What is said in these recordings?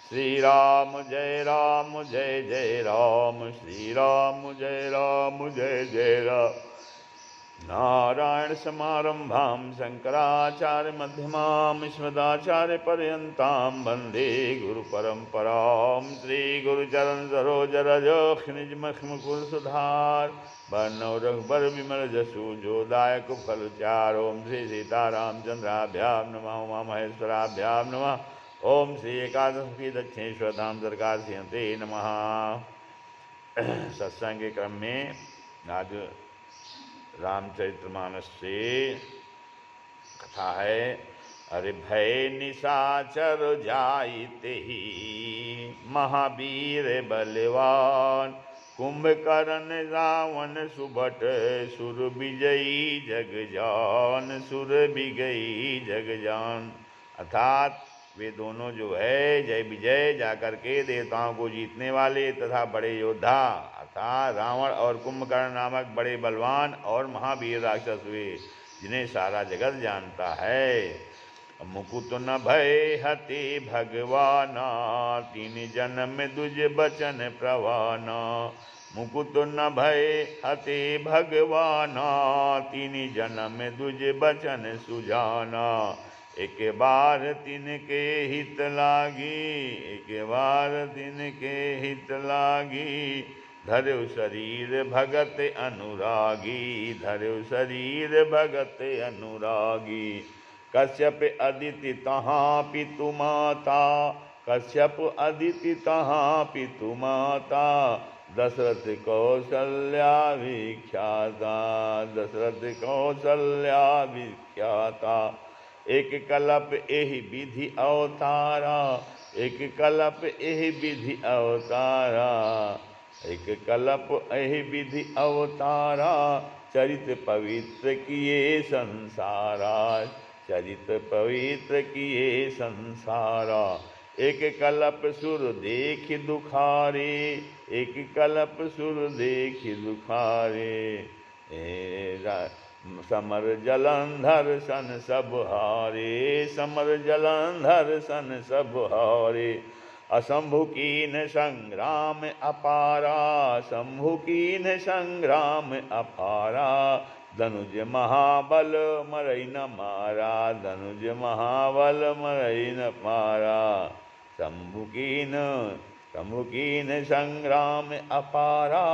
श्री राम जय जय राम, श्री राम जय जय राम। नारायण समारंभां शंकराचार्य मध्यमां अस्मदाचार्य पर्यन्तां वन्दे गुरुपरम्परां। श्री गुरुचरण सरोज रज निज मखमुकुर सुधार वर्णो रघुबर विमल जसु जो दायक फल चार। ओम श्री सीतारामचंद्राभ्यां नमः, उमा महेश्वराभ्यां नमः। ओम श्री एकादशी दक्षिणेश्वर धाम सरकार सिंहते नमः। सत्संग के क्रम में आज रामचरितमानस से कथा है। अरे भय निशाचर जाइते ही, महावीर बलवान, कुंभकर्ण रावण सुभट, सुर विजयी जगजान, सुर विजयी जगजान। अर्थात वे दोनों जो है जय विजय जाकर के देवताओं को जीतने वाले तथा बड़े योद्धा अर्थात रावण और कुंभकर्ण नामक बड़े बलवान और महावीर राक्षस हुए, जिन्हें सारा जगत जानता है। मुकुट न भय हते भगवाना, तीन जन्म दुज बचन प्रवाना। मुकुट न भय हते भगवाना, तीन जन्म दुज बचन सुजाना। एक बार तिनके हित लागी, एक बार तिनके हित लागी, धर्यो शरीर भगत अनुरागी, धर्यो शरीर भगत अनुरागी। कश्यप अदिति तहाँ पितु माता, कश्यप अदिति तहाँ पितु माता, दशरथ कौशल्या विख्याता, दशरथ कौशल्या विख्याता। एक कलप एहि विधि अवतारा, एक कलप एहि विधि अवतारा, एक कलप एहि विधि अवतारा। चरित पवित्र किए संसारा, चरित पवित्र किए संसारा। एक कलप सुर देख दुखारे, एक कलप सुर देख दुखारे। समर जलंधर सन सब हारे, समर जलंधर सन सब हारे। असंभु कीन संग्राम अपारा, शंभु कीन संग्राम अपारा। धनुज महाबल मरई न मारा, धनुज महाबल मरई न मारा। शंभु कीन संग्राम अपारा,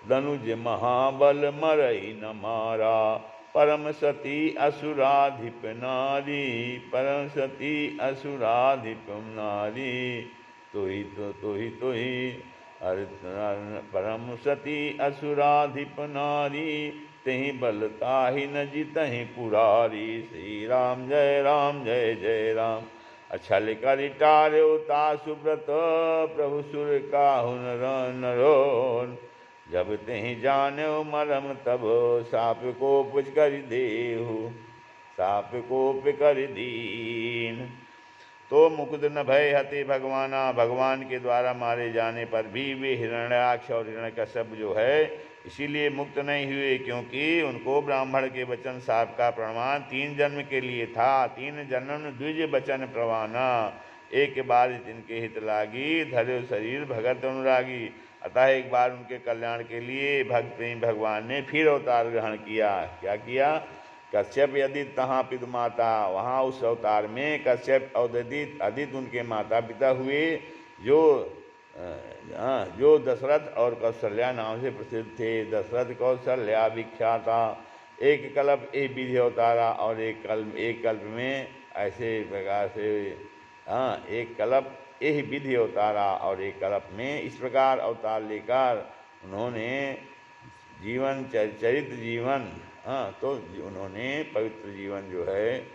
धनुज महाबल मरई न मारा। परम सती असुराधिप नारी, परम सती असुराधिप नारी। तुही परम सती असुराधिप नारी, तहि बल ताहि न जितहि पुरारी। श्री राम जय जय राम। अछल कर टार्यो तासुव्रत, प्रभु सुर काहु नरोन। जब तेहि जान्यो मरम तब, साप को पुछ कर देहु, साप को कर दीन। तो मुकुट न भय हते भगवाना, भगवान के द्वारा मारे जाने पर भी वे हिरण्याक्ष और हिरण्यकश्यप जो है इसीलिए मुक्त नहीं हुए, क्योंकि उनको ब्राह्मण के वचन साप का प्रमाण 3 जन्म के लिए था। 3 जन्म द्विज वचन प्रवाना, एक बार तिनके हित लागी, धर्यो शरीर भगत अनुरागी। अतः एक बार उनके कल्याण के लिए भक्त भगवान ने फिर अवतार ग्रहण किया। क्या किया? कश्यप अदिति तहाँ पितु माता, वहाँ उस अवतार में कश्यप और अदिति उनके माता पिता हुए, जो दशरथ और कौशल्या नाम से प्रसिद्ध थे। दशरथ कौशल्या विख्याता। एक कल्प एक विधि अवतारा और एक कल्प में ऐसे प्रकार से एक कल्प एक विधि अवतारा और एक कल्प में इस प्रकार अवतार लेकर उन्होंने जीवन चरित जीवन तो उन्होंने पवित्र जीवन जो है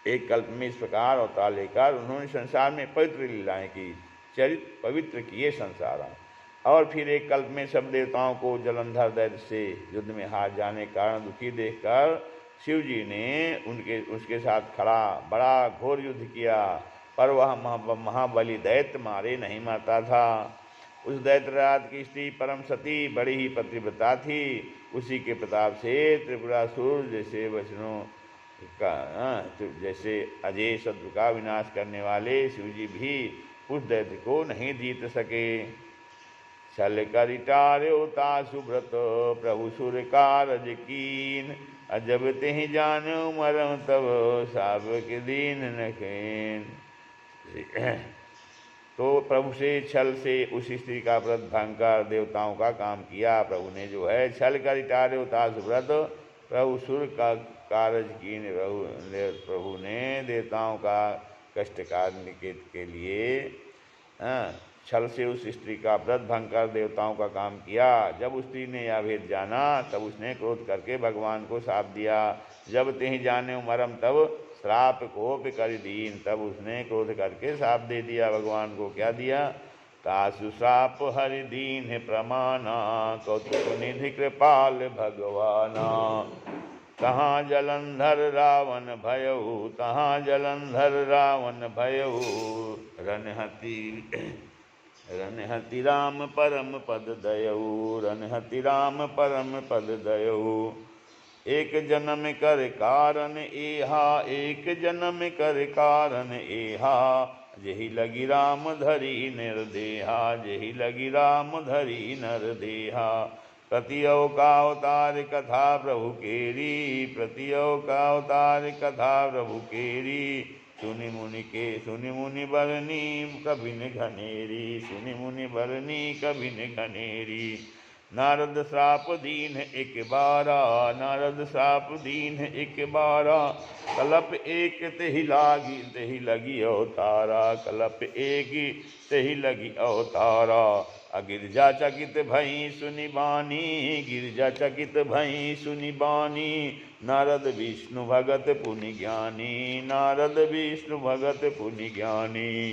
एक कल्प में इस प्रकार अवतार लेकर उन्होंने संसार में पवित्र लीलाएं की, चरित पवित्र किए संसार। और फिर एक कल्प में सब देवताओं को जलंधर दैत्य से युद्ध में हार जाने के कारण दुखी देखकर शिव जी ने उसके साथ खड़ा बड़ा घोर युद्ध किया, पर वह महाबली दैत्य मारे नहीं मारता था। उस दैत्यराज की स्त्री परम सती बड़ी ही पतिव्रता थी। उसी के प्रताप से त्रिपुरासुर जैसे वचनों का जैसे अजय शत्रु का विनाश करने वाले शिवजी भी उस दैत्य को नहीं जीत सके। छल कर टार्यो तासु व्रत प्रभु सुर कारज कीन, अजब तेहि जान्यो मरम तब सावक दीन नखेन। तो प्रभु से छल से उस स्त्री का व्रत भंग कर देवताओं का काम किया। प्रभु ने जो है छल कर टार्यो तासु व्रत प्रभु सुर का कारज कीन, प्रभु ने देवताओं का कष्ट काटने के लिए छल से उस स्त्री का व्रत भंग कर देवताओं का काम किया। जब उस स्त्री ने यह भेद जाना तब उसने क्रोध करके भगवान को शाप दिया। जब तेहि जाने मरम तब श्राप कोप कर दीन, तब उसने क्रोध करके शाप दे दिया भगवान को। क्या दिया? तासु श्राप हरि दीन प्रमाना, कौतुक निधि कृपाल भगवाना। तहाँ जलंधर रावण भयऊ, तहाँ जलंधर रावण भयऊ, रनहति राम परम पद दयऊ, रनहति राम परम पद दयऊ। एक जन्म कर कारण एहा, एक जन्म कर कारण एहा, जेहि लगी राम धरी निर्देहा, जेहि लगी राम धरी नरदेहा। प्रतियो का अवतार कथा प्रभु केरी, प्रतियो का अवतार कथा प्रभु केरी। सुनि मुनि बरनी कभिन घनेरी, सुनि मुनि बरनी कभिन घनेरी। नारद श्राप दीन एक बारा, नारद श्राप दीन एक बारा, कलप एक तेहि लगी अवतारा, कलप एक तेहि लगी अवतारा। गिरजा चकित भई सुनि बानी, गिरजा चकित भई सुनि बानी। नारद विष्णु भगत पुनि ज्ञानी, नारद विष्णु भगत पुनि ज्ञानी।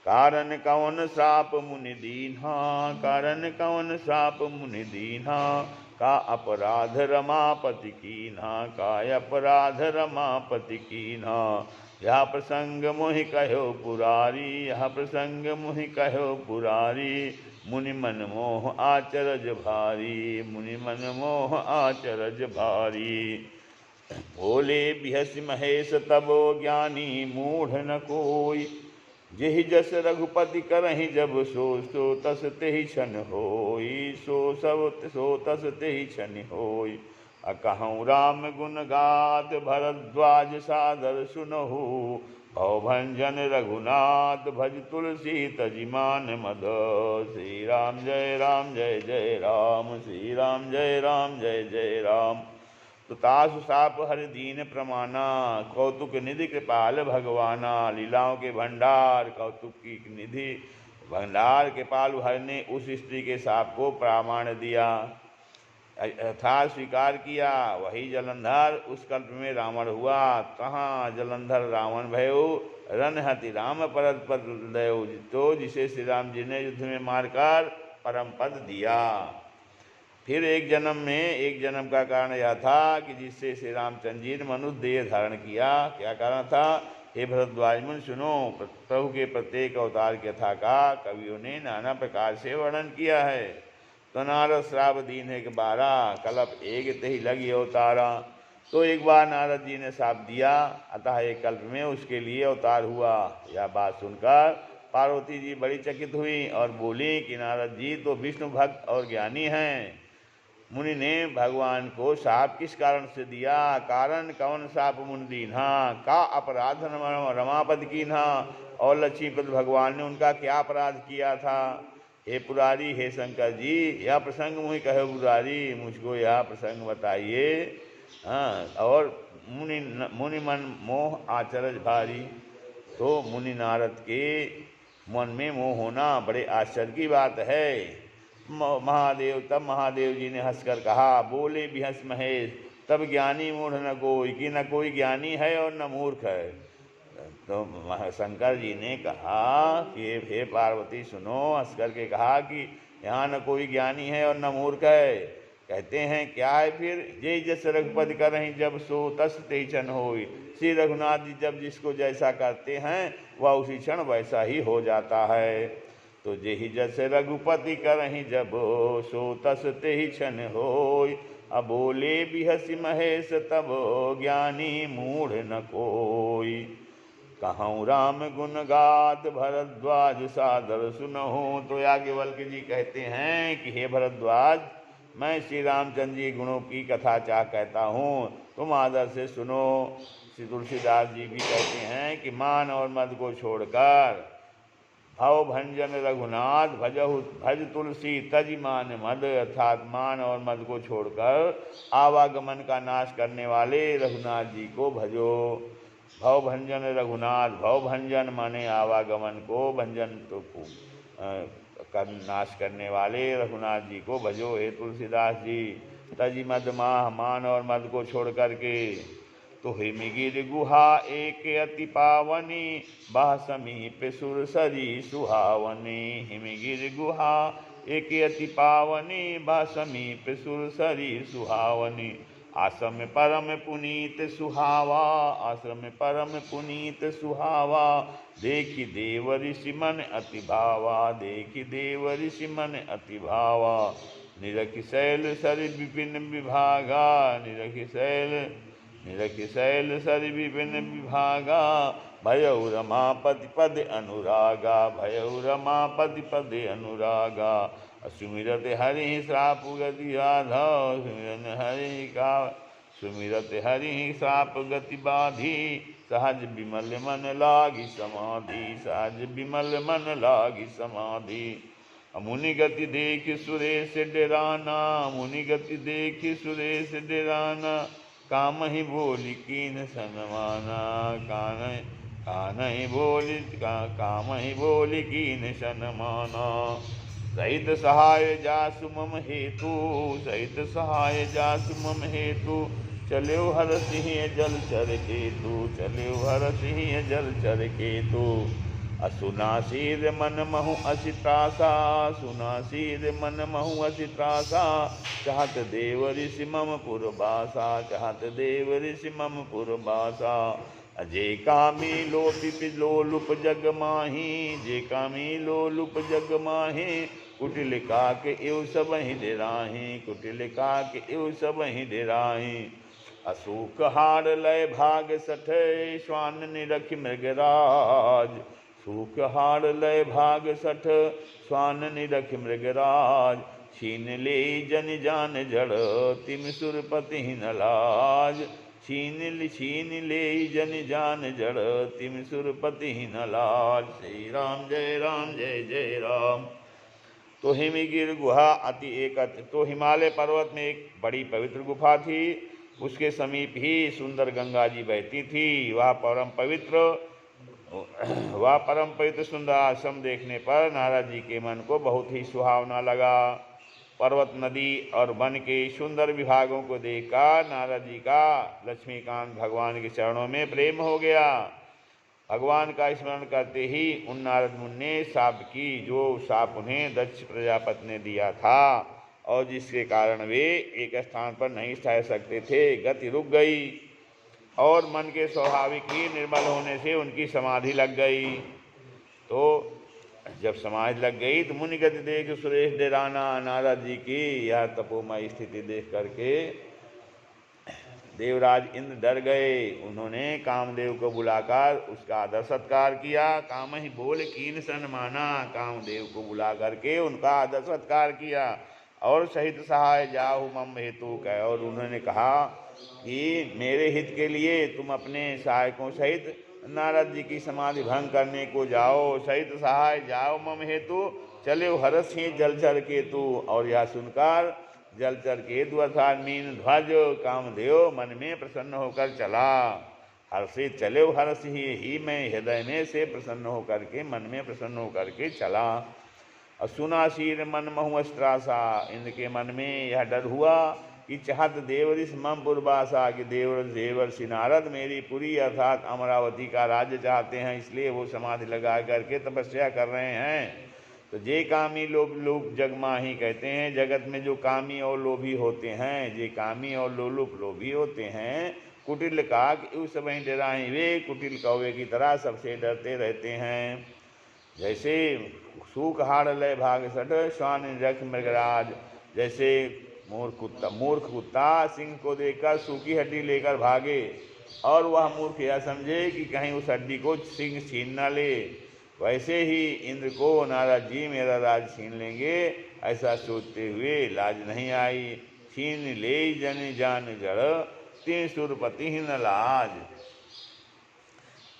कारण कौन श्राप मुनि दीन्हा, कारण कौन श्राप मुनि दीन्हा। का अपराध रमापति कीन्हा, का अपराध रमापति कीन्हा। यह प्रसंग मोहि कहो पुरारी, यह प्रसंग मोहि कहो पुरारी। मुनि मन मोह आचरज भारी, मुनि मन मोह आचरज भारी। बोले बिहसि महेश तबो ज्ञानी, मूढ़ न कोई। जेहि जस रघुपति करहि जब सो, सो तस तेहि क्षण होई, सो तस तेहि क्षण होई। अकहौं राम गुण गात भरद्वाज सादर सुनहु। भवभंजन रघुनाथ भज तुलसी तजिमान मद। श्री राम जय राम, श्री राम जय जय राम। तो तासु साप हरि दीन प्रमाना, कौतुक निधि कृपाल भगवाना। लीलाओं के भंडार, कौतुक की निधि भंडार कृपालु हरि ने उस स्त्री के साप को प्रमाण दिया, अर्थात स्वीकार किया। वही जलंधर उस कल्प में रावण हुआ। कहाँ जलंधर रावण भयो, रनहति राम परम पद दयो, तो जिसे श्री राम जी ने युद्ध में मारकर परम पद दिया। फिर एक जन्म का कारण यह था कि जिससे श्री रामचंद्र जी ने मनुष्य देह धारण किया। क्या कारण था? हे भरद्वाज मुनि सुनो, प्रभु के प्रत्येक अवतार की कथा का कवियों ने नाना प्रकार से वर्णन किया है। तो नारद श्राप दीन एक बारा, कल्प एक तेहि लगी अवतारा। तो एक बार नारद जी ने श्राप दिया, अतः एक कल्प में उसके लिए अवतार हुआ। यह बात सुनकर पार्वती जी बड़ी चकित हुई और बोली कि नारद जी तो विष्णु भक्त और ज्ञानी हैं। मुनि ने भगवान को शाप किस कारण से दिया? कारण कौन शाप मुनि दीन्हा, का अपराध रमापद कीन्हा। और लक्ष्मीपद भगवान ने उनका क्या अपराध किया था? हे पुरारी, हे शंकर जी, यह प्रसंग मुझे कहो पुरारी, मुझको यह प्रसंग बताइए। और मुनि मन मोह आचरज भारी। तो मुनि नारद के मन में मोह होना बड़े आश्चर्य की बात है। तब महादेव जी ने हंसकर कहा, बोले बिहस महेश तब ज्ञानी मूढ़ न कोई, कि न कोई ज्ञानी है और न मूर्ख है। तो शंकर जी ने कहा कि हे पार्वती सुनो, हंस करके कहा कि यहाँ न कोई ज्ञानी है और न मूर्ख है। कहते हैं क्या है फिर? जय जस रघुपति करहि जब सो तस तेहि क्षण होई। श्री रघुनाथ जी जब जिसको जैसा करते हैं वह उसी क्षण वैसा ही हो जाता है। तो जेहि जस रघुपति करहि जब सो तस तेहि क्षण होई। अबोले बिहसि महेश तब ज्ञानी मूढ़ न कोई। कहूँ राम गुण गात भरद्वाज सादर सुनहु। तो याज्ञवल्क्य जी कहते हैं कि हे भरद्वाज, मैं श्री रामचंद्र जी गुणों की कथा चाह कहता हूँ, तुम आदर से सुनो। श्री तुलसीदास जी भी कहते हैं कि मान और मद को छोड़कर भव भंजन रघुनाथ भज तुलसी तज मान मद, अर्थात मान और मद को छोड़कर आवागमन का नाश करने वाले रघुनाथ जी को भजो। भव भंजन रघुनाथ, भव भंजन माने आवागमन को, भंजन तो नाश करने वाले रघुनाथ जी को भजो हे तुलसीदास जी। तज मद माह, मान और मद को छोड़ करके। तो हिमगिर गुहा एक अति पावनी, बाह समीप सुरसरी सुहावनी। हिमगिर गुहा एक अति पावनी, बाह समीप सुरसरी सुहावनी। आश्रम परम पुनीत सुहावा, आश्रम परम पुनीत सुहावा। देखि देव ऋषि मन अति भावा, देखि देव ऋषि मन अति भावा। निरखि शैल सर विपिन विभागा, निरखि शैल सर विपिन विभागा। भयउ रमापति पद अनुरागा, भयउ रमापति पद अनुरागा। सुमिरत हरि श्राप गति राधा, सुमिरन हरि का सुमिरत हरि श्राप गति बाधी। सहज विमल मन लागी समाधि, सहज विमल मन लागी समाधि। मुनि गति देख सुरेश डराना, मुनि गति देख सुरेश डराना। काम ही बोली कीन सनमाना, काम ही बोली कीन सनमाना। सहित सहाय जासु मम हेतु, सहित सहाय जासु मम हेतु। चल्यो हर सिंह जलचर केतु, चल्यो हर सिंह जलचर केतु। असुनासीर मन महु असित्रासा, सुनासीर मन महु असित्रासा। चाहत देव ऋषि मम पुरबासा, चाहत देव ऋषि मम पुरबासा। अजय कामी लोपिप लोलुप जग माही, जे कामी लोलुप जग माही। कुटिल काक एव सब ही डेराही, कुटिल काक एव सब ही डेराही। अशोक हार लय भाग सठे, श्वान निरखि मृगराज। सूख हार लय भाग सठ, श्वान निरखि मृगराज। छीन ले जन जान जड़, तिम सुरपति न लाज। छीन ले जन जान जड़, तिम सुरपति न लाज। श्री राम जय राम जय जय राम। तो हिमगिर गुहा अति एकत, तो हिमालय पर्वत में एक बड़ी पवित्र गुफा थी, उसके समीप ही सुंदर गंगा जी बहती थी। वह परम पवित्र सुंदर आश्रम देखने पर नारद जी के मन को बहुत ही सुहावना लगा। पर्वत, नदी और वन के सुंदर विभागों को देखकर नारद जी का लक्ष्मीकांत भगवान के चरणों में प्रेम हो गया। भगवान का स्मरण करते ही उन नारद मुनि ने शाप की, जो शाप उन्हें दक्ष प्रजापति ने दिया था और जिसके कारण वे एक स्थान पर नहीं ठहर सकते थे। गति रुक गई और मन के स्वाभाविक ही निर्मल होने से उनकी समाधि लग गई। तो जब समाधि लग गई तो मुनि गति देख सुरेश डेराना। नारद जी की यह तपोमय स्थिति देख करके देवराज इंद्र डर गए। उन्होंने कामदेव को बुलाकर उसका आदर सत्कार किया। काम ही बोल कीन सन्माना, कामदेव को बुला करके उनका आदर सत्कार किया और सहित सहाय जाहु मम हेतु कह। और उन्होंने कहा कि मेरे हित के लिए तुम अपने सहायकों सहित नारद जी की समाधि भंग करने को जाओ। सहित सहाय जाओ मम हेतु, चले हरस ही जलचर केतु। और यह सुनकर जलचर केतु अर्थात मीन ध्वज कामदेव मन में प्रसन्न होकर चला। हर्षित चले हर्ष ही मैं हृदय में से प्रसन्न होकर के मन में प्रसन्न होकर के चला। और सुनासीर मन महु अस्त्रासा, इंद्र के मन में यह डर हुआ कि चाहत देवऋषि मम पुरबासा, कि देवर्षि नारद मेरी पुरी अर्थात अमरावती का राज्य चाहते हैं, इसलिए वो समाधि लगा करके तपस्या कर रहे हैं। तो जे कामी लोग जगमाही कहते हैं, जगत में जो कामी और लोभी होते हैं, जे कामी और लोलुप लोभी होते हैं। कुटिल काक इव सब ही डराही, वे कुटिल कौवे की तरह सबसे डरते रहते हैं। जैसे सूख हाड़ लय भाग सठ, श्वान रख मृगराज। जैसे मूर्ख कुत्ता सिंह को देखकर सूखी हड्डी लेकर भागे, और वह मूर्ख यह समझे कि कहीं उस हड्डी को सिंह छीन न ले। वैसे ही इंद्र को नारद जी मेरा राज छीन लेंगे, ऐसा सोचते हुए लाज नहीं आई। छीन ले जन जान जड़, तीन सुरपति न लाज।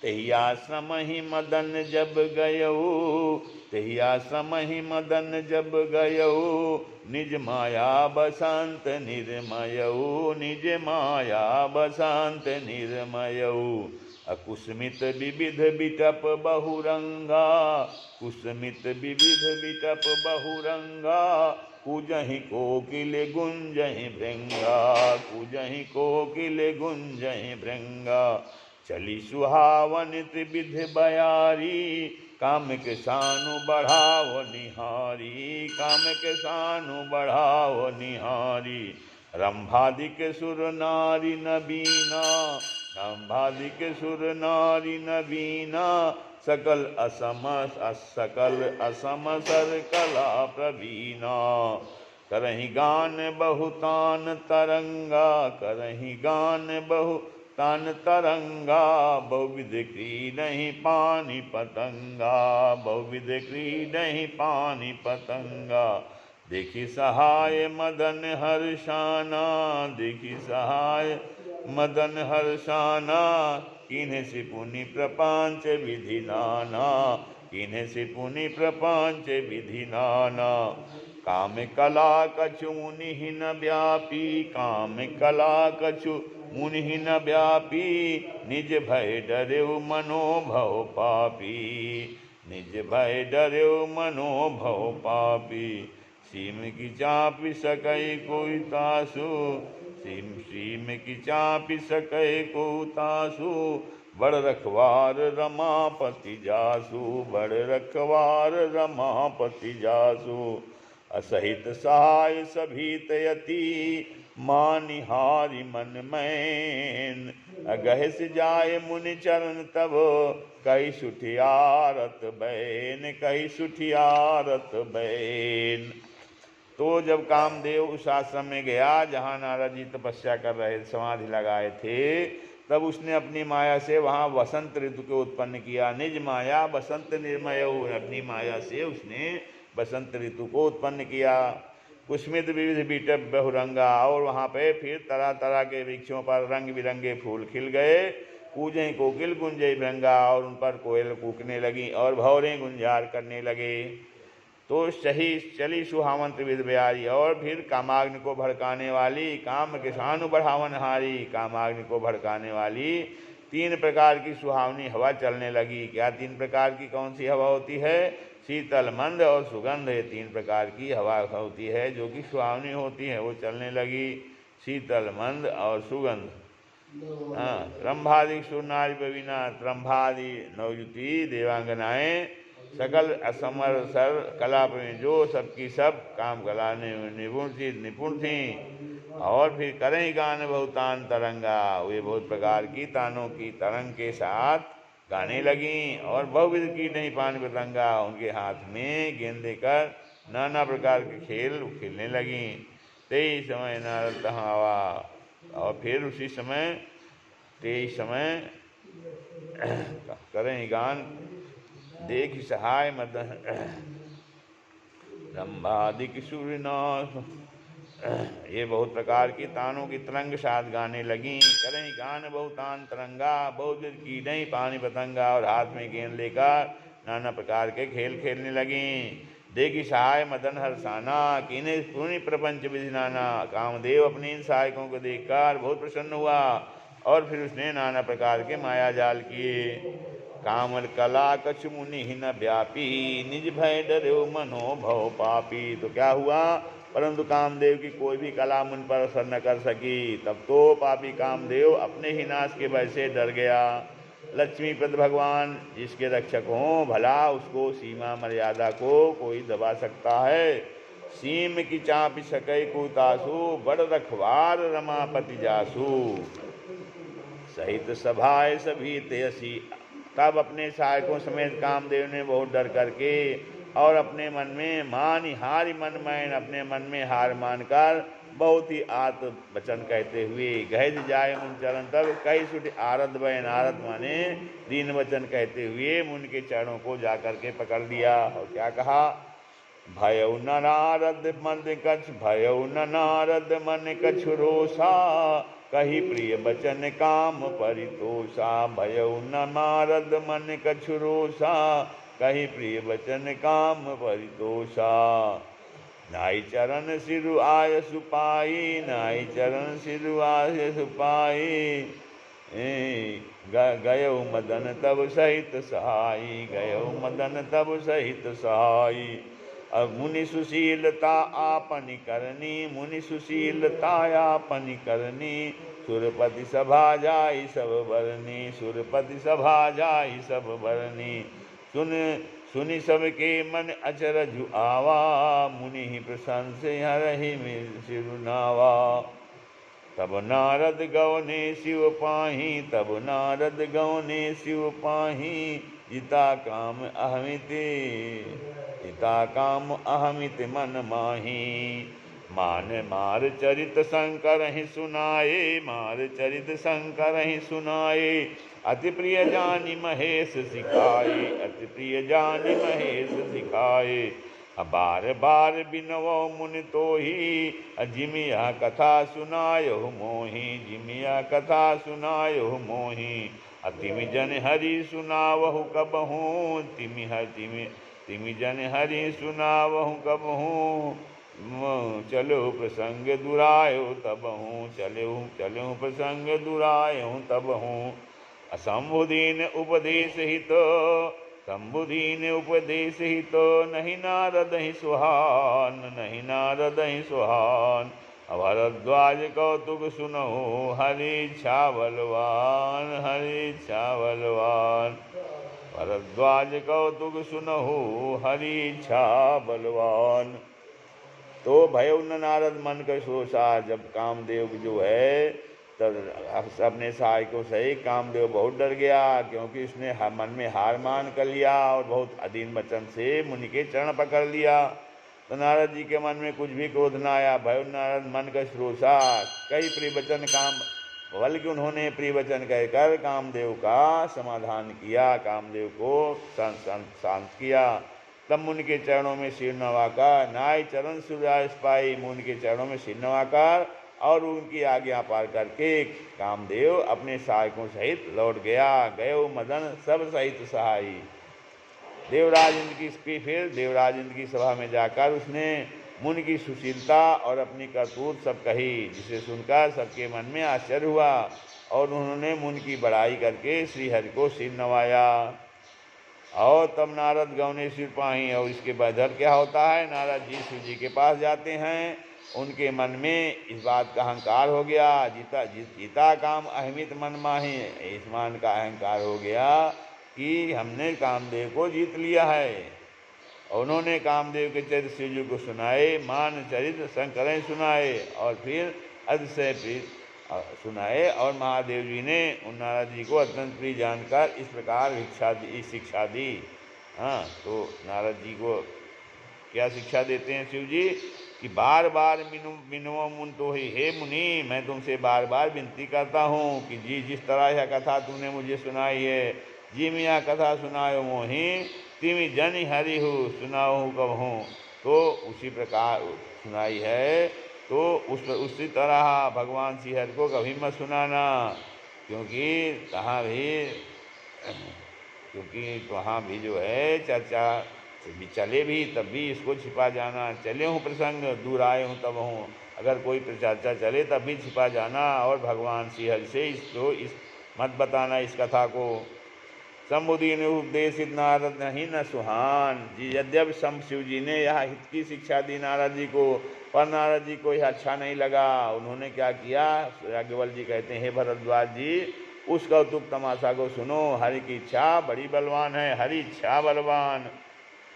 तेहि आश्रम ही मदन जब गयऊ, तेहि आश्रम ही मदन जब गयऊ, निज माया बसंत निर्मयऊ, निज माया बसंत निर्मयऊ। अकुस्मित विविध बिटप बहुरंगा, कुस्मित विविध बिटप बहुरंगा, कुजहि कोकिल गुंजहि भृंगा, कुजहि कोकिल गुंजहि भृंगा। चली सुहावन त्रिविध बयारी, काम के सानु बढ़ाव निहारी, काम के सानु बढ़ाव निहारी। रंभादिक सुर नारी नबीना, रंभादिक सुर नारी नबीना, सकल असम सर कला प्रवीणा। करहि गान बहुतान तरंगा, करहि गान बहुतान तरंगा, बहुविध क्रीडहि पानी पतंगा, बहुविध क्रीडहि पानी पतंगा। देखि सहाय मदन हर्षाना, देखि सहाय मदन हर्षाना, किन्ह से पुनि प्रपंच विधि नाना, किन्ह से पुनि प्रपंच विधि नाना। काम कला कछु मुनि न व्यापी, काम कला कछु मुनि न व्यापी, निज भय डरेउ मनोभव पापी, निज भय डरेउ मनोभव पापी। सीम की चापि सकै कोई तासु, सीम की चापि सकै को तासु, बड़ रखवार रमापति जासु, बड़ रखवार रमापति जासु। असहित सहाय सभीत यति, मानिहारि मन मैन, अगहस जाय मुनि चरण तब, कई सुठियारत बैन, कई सुठियारत बैन। तो जब कामदेव उस आश्रम में गया जहाँ नारद जी तपस्या कर रहे, समाधि लगाए थे, तब उसने अपनी माया से वहाँ वसंत ऋतु को उत्पन्न किया। निज माया बसंत निर्मय, अपनी माया से उसने बसंत ऋतु को उत्पन्न किया। कुस्मित विविध बीटप बहुरंगा, और वहाँ पे फिर तरह तरह के वृक्षों पर रंग बिरंगे फूल खिल गए। कूजई कोकिल गुंजई भृंगा, और उन पर कोयल कूकने लगी और भौरें गुंजार करने लगे। तो सही चली सुहावन त्रिविध बयारी, और फिर कामाग्नि को भड़काने वाली, काम के सानु बढ़ावन हारी, कामाग्नि को भड़काने वाली तीन प्रकार की सुहावनी हवा चलने लगी। क्या तीन प्रकार की कौन सी हवा होती है? शीतल, मंद और सुगंध, ये तीन प्रकार की हवा होती है जो कि सुहावनी होती है, वो चलने लगी। शीतल, मंद और सुगंध। रंभादि सुरनारी बवीना, रंभादि नवयुति देवांगनाएं, सकल असमर सर कला में जो सबकी सब काम कला में निपुण थी। और फिर करें गान बहुतान तरंगा, वे बहुत प्रकार की तानों की तरंग के साथ गाने लगी। और बहुविध की नहीं पान पतंगा, उनके हाथ में गेंद देकर नाना प्रकार के खेल खेलने लगी। तेई समय नारद हवा, और फिर उसी समय तेई समय करें गान देख सहाय मदन रंभादिक सूर्यनाथ, ये बहुत प्रकार की तानों की तरंग साथ गाने लगी। करें गान बहुतान तरंगा, बहुत की नहीं पानी पतंगा, और हाथ में गेंद लेकर नाना प्रकार के खेल खेलने लगी। देखी सहाय मदन हर्षाना, किन्हें पूर्ण प्रपंच विधि नाना। कामदेव अपने इन सहायकों को देखकर बहुत प्रसन्न हुआ, और फिर उसने नाना प्रकार के माया जाल किए। कामल कला कछु मुनि न व्यापी, निज भय डरेउ मनोभव पापी। तो क्या हुआ? परंतु कामदेव की कोई भी कला मुन पर असर न कर सकी। तब तो पापी कामदेव अपने ही नाश के भय से डर गया। लक्ष्मीपद भगवान जिसके रक्षक हों, भला उसको सीमा मर्यादा को कोई दबा सकता है। सीम की चापि सकै को तासु, बड़ रखवार रमापति जासु। सहित सभाए सभी तेसी, तब अपने सहायकों समेत कामदेव ने बहुत डर करके और अपने मन में मानि हारि मन मैन, अपने मन में हार मानकर बहुत ही आत वचन कहते हुए गहज जाए मुन चरण तब कई सुट आरद बय नारद माने दीन वचन कहते हुए मुन के चरणों को जाकर के पकड़ लिया और क्या कहा, भयउ न नारद मन कछ भयउ न नारद मन कछु रोषा कही प्रिय बचन काम परितोषा। भयउ न नारद मन कछु रोषा कही प्रिय बचन काम परितोषा। नाई चरण सिरु आय सुपाई नाई चरण सिरु आय सुपाई गयो मदन तब सहित सहाई गयो मदन तब सहित सहाई। अब मुनि सुशीलता आपनि करनी मुनि सुशीलता आपनि करनी सुरपति सभा जाई सब बरनी सुरपति सभा जाई सब बरनी। सुनि सबके मन अचरजु आवा मुनि ही प्रशंसे हरहि सिरुनावा। तब नारद गवने शिव पाही तब नारद गवने शिव पाही जिता काम अहमिति मन माही। मान मार चरित शंकर ही सुनाए मार चरित शंकर ही सुनाए अति प्रिय जानी महेश सिखाए अति प्रिय जानी महेश सिखाए। बार बार बिनवो मुनि तो ही जिमिया कथा सुनायो मोही जिमिया कथा सुनायो मोही। तिमि जन हरि सुनावहु कबहूँ तिमि जन हरि सुनावहु कबहूँ चलो प्रसंग दुरायो तबहूँ चलो प्रसंग दुरायो तबहूँ। शंभुदीन उपदेश हित शंभुदीन उपदेश हित नहीं नारद ही सुहान नहीं नारद ही सुहान। भरद्वाज कौतुक सुनो हरि इच्छा बलवान हरि इच्छा बलवान। भरद्वाज कौतुक सुनहु हरि इच्छा बलवान। तो भयउ न नारद मन कर सोचा। जब कामदेव जो है तब अपने सहायकों से कामदेव बहुत डर गया क्योंकि उसने मन में हार मान कर लिया और बहुत अधीन वचन से मुनि के चरण पकड़ लिया। तो नारद जी के मन में कुछ भी क्रोध न आया। भयउ नारद मन का श्रोषा कई प्रिय वचन काम बल्कि उन्होंने प्रिय वचन कहकर कामदेव का समाधान किया कामदेव को शांत किया। तब मुनि के चरणों में सिर नवाकर नाई चरण सूर्यास पाई मुनि के चरणों में सिर नवाकर और उनकी आज्ञा पार करके कामदेव अपने सहायकों सहित लौट गया। गयो मदन सब सहित सहाई। देवराज इंद्र की सभा में जाकर उसने मुनि की सुशीलता और अपनी करतूत सब कही जिसे सुनकर सबके मन में आश्चर्य हुआ और उन्होंने मुनि की बड़ाई करके श्रीहरि को सिर नवाया। और तब नारद गवने सिर पाही। और इसके बाद क्या होता है, नारद जी शिव जी के पास जाते हैं। उनके मन में इस बात का अहंकार हो गया, जीता काम अहमित मन माही। इस मान का अहंकार हो गया कि हमने कामदेव को जीत लिया है। और उन्होंने कामदेव के चरित्र शिव जी को सुनाए, मान चरित्र शंकर सुनाए और फिर अतिशय प्रीत सुनाए। और महादेव जी ने उन नारद जी को अत्यंत प्रिय जानकर इस प्रकार शिक्षा दी। हाँ, तो नारद जी को क्या शिक्षा देते हैं शिव जी कि बार बार मिनुओ मुन तो ही हे मुनि, मैं तुमसे बार बार विनती करता हूँ कि जिस तरह यह कथा तूने मुझे सुनाई है, जी मियाँ कथा सुनायो मोही तिमि जन हरि हो सुनाओ कब हूँ। तो उसी प्रकार सुनाई है। तो उसी तरह भगवान श्रीहरि को कभी मत सुनाना क्योंकि वहाँ भी जो है चर्चा चले भी तब भी इसको छिपा जाना। चले हूँ प्रसंग दूर आए हूँ तब हूँ, अगर कोई चर्चा चले तब भी छिपा जाना और भगवान श्रीहरि से इसको मत बताना इस कथा को। शंभुदीन उपदेशित नारद नहीं न सुहान जी। यद्यपि शिव जी ने यह हित की शिक्षा दी नारद जी को, पर नारद जी को यह अच्छा नहीं लगा। उन्होंने क्या किया, याज्ञवल्क्य जी कहते हैं, हे भरद्वाज जी उस कौतुक तमाशा को सुनो। हरि की इच्छा बड़ी बलवान है, हरि इच्छा बलवान।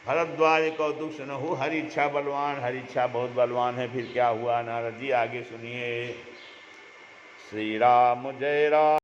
भरद्वाज कौतुक सुनो, हरि इच्छा बलवान, हरि इच्छा बहुत बलवान है। फिर क्या हुआ नारद जी आगे सुनिए। श्री राम जय राम।